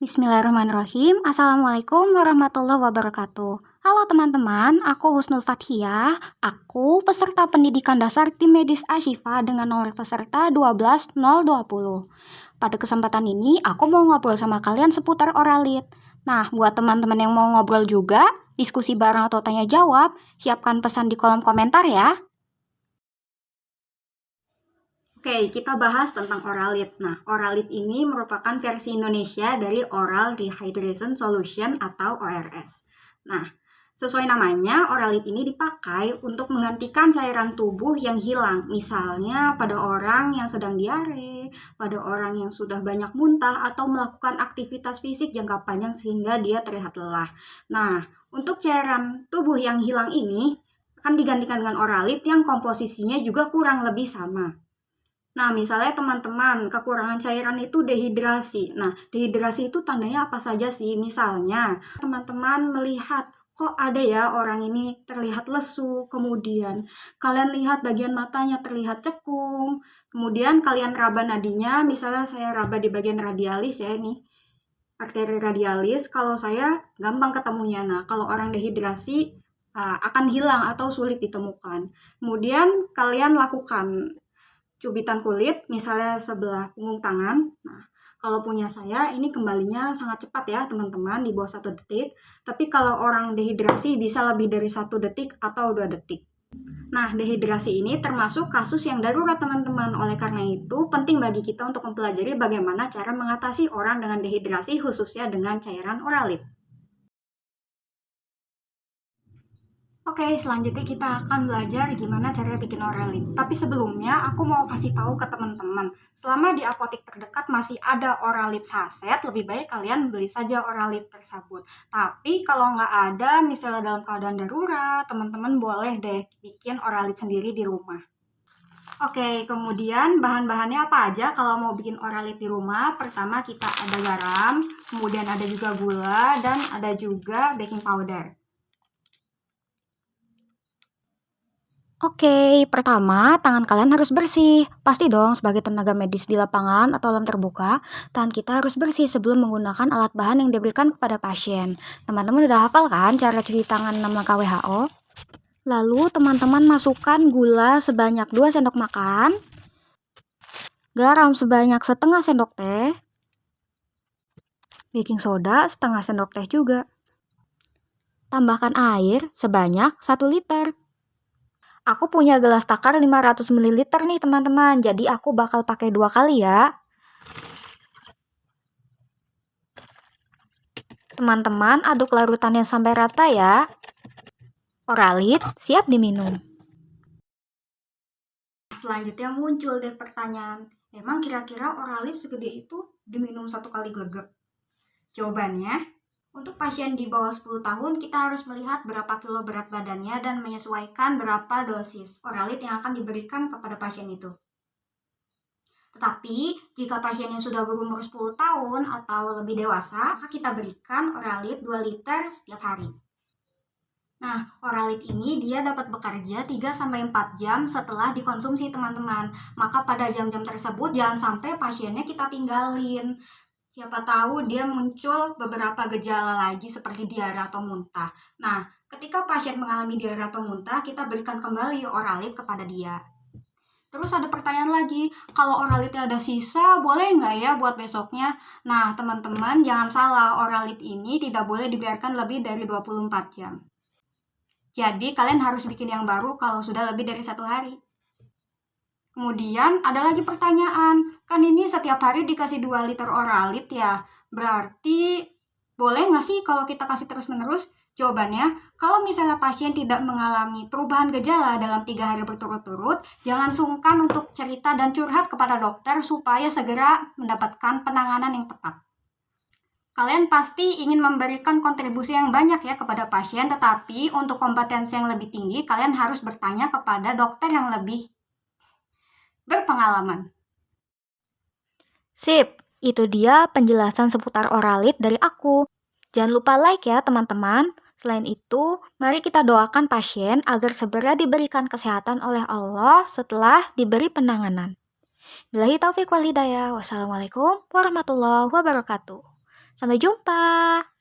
Bismillahirrahmanirrahim. Assalamualaikum warahmatullahi wabarakatuh. Halo teman-teman, aku Husnul Fathiyah. Aku peserta pendidikan dasar tim medis Ashifa dengan nomor peserta 12020. Pada kesempatan ini, aku mau ngobrol sama kalian seputar oralit. Nah, buat teman-teman yang mau ngobrol juga, diskusi bareng atau tanya jawab, siapkan pesan di kolom komentar ya. Oke, kita bahas tentang oralit. Nah, oralit ini merupakan versi Indonesia dari Oral Rehydration Solution atau ORS. Nah, sesuai namanya, oralit ini dipakai untuk menggantikan cairan tubuh yang hilang. Misalnya pada orang yang sedang diare, pada orang yang sudah banyak muntah, atau melakukan aktivitas fisik jangka panjang sehingga dia terlihat lelah. Nah, untuk cairan tubuh yang hilang ini akan digantikan dengan oralit yang komposisinya juga kurang lebih sama. Nah, misalnya teman-teman kekurangan cairan itu dehidrasi. Nah, dehidrasi itu tandanya apa saja sih? Misalnya, teman-teman melihat kok ada ya orang ini terlihat lesu, kemudian kalian lihat bagian matanya terlihat cekung, kemudian kalian raba nadinya, misalnya saya raba di bagian radialis ya ini, arteri radialis, kalau saya gampang ketemunya. Nah, kalau orang dehidrasi akan hilang atau sulit ditemukan. Kemudian kalian lakukan cubitan kulit, misalnya sebelah punggung tangan. Nah, kalau punya saya, ini kembalinya sangat cepat ya teman-teman, di bawah 1 detik. Tapi kalau orang dehidrasi bisa lebih dari 1 detik atau 2 detik. Nah, dehidrasi ini termasuk kasus yang darurat teman-teman. Oleh karena itu, penting bagi kita untuk mempelajari bagaimana cara mengatasi orang dengan dehidrasi, khususnya dengan cairan oralit. Oke, selanjutnya kita akan belajar gimana cara bikin oralit. Tapi sebelumnya, aku mau kasih tahu ke teman-teman, selama di apotek terdekat masih ada oralit saset, lebih baik kalian beli saja oralit tersebut. Tapi kalau nggak ada, misalnya dalam keadaan darurat, teman-teman boleh deh bikin oralit sendiri di rumah. Oke, kemudian bahan-bahannya apa aja kalau mau bikin oralit di rumah? Pertama kita ada garam, kemudian ada juga gula, dan ada juga baking powder. Oke, pertama tangan kalian harus bersih. Pasti dong sebagai tenaga medis di lapangan atau alam terbuka, tangan kita harus bersih sebelum menggunakan alat bahan yang diberikan kepada pasien. Teman-teman udah hafal kan cara cuci tangan 6 langkah WHO? Lalu teman-teman masukkan gula sebanyak 2 sendok makan, garam sebanyak setengah sendok teh, baking soda setengah sendok teh juga. Tambahkan air sebanyak 1 liter. Aku punya gelas takar 500 ml nih teman-teman, jadi aku bakal pakai 2 kali ya. Teman-teman aduk larutannya sampai rata ya. Oralit siap diminum. Selanjutnya muncul deh pertanyaan, emang kira-kira oralit segede itu diminum 1 kali glegek? Jawabannya, untuk pasien di bawah 10 tahun, kita harus melihat berapa kilo berat badannya dan menyesuaikan berapa dosis oralit yang akan diberikan kepada pasien itu. Tetapi, jika pasiennya sudah berumur 10 tahun atau lebih dewasa, maka kita berikan oralit 2 liter setiap hari. Nah, oralit ini dia dapat bekerja 3-4 jam setelah dikonsumsi teman-teman. Maka pada jam-jam tersebut jangan sampai pasiennya kita tinggalin. Siapa tahu dia muncul beberapa gejala lagi seperti diare atau muntah. Nah, ketika pasien mengalami diare atau muntah, kita berikan kembali oralit kepada dia. Terus ada pertanyaan lagi, kalau oralitnya ada sisa, boleh nggak ya buat besoknya? Nah, teman-teman jangan salah, oralit ini tidak boleh dibiarkan lebih dari 24 jam. Jadi, kalian harus bikin yang baru kalau sudah lebih dari 1 hari. Kemudian ada lagi pertanyaan, kan ini setiap hari dikasih 2 liter oralit ya, berarti boleh nggak sih kalau kita kasih terus-menerus? Jawabannya, kalau misalnya pasien tidak mengalami perubahan gejala dalam 3 hari berturut-turut, jangan sungkan untuk cerita dan curhat kepada dokter supaya segera mendapatkan penanganan yang tepat. Kalian pasti ingin memberikan kontribusi yang banyak ya kepada pasien, tetapi untuk kompetensi yang lebih tinggi, kalian harus bertanya kepada dokter yang lebih berpengalaman. Sip, itu dia penjelasan seputar oralit dari aku. Jangan lupa like ya teman-teman. Selain itu, mari kita doakan pasien agar segera diberikan kesehatan oleh Allah setelah diberi penanganan. Billahi taufiq wal hidayah. Wassalamualaikum warahmatullahi wabarakatuh. Sampai jumpa.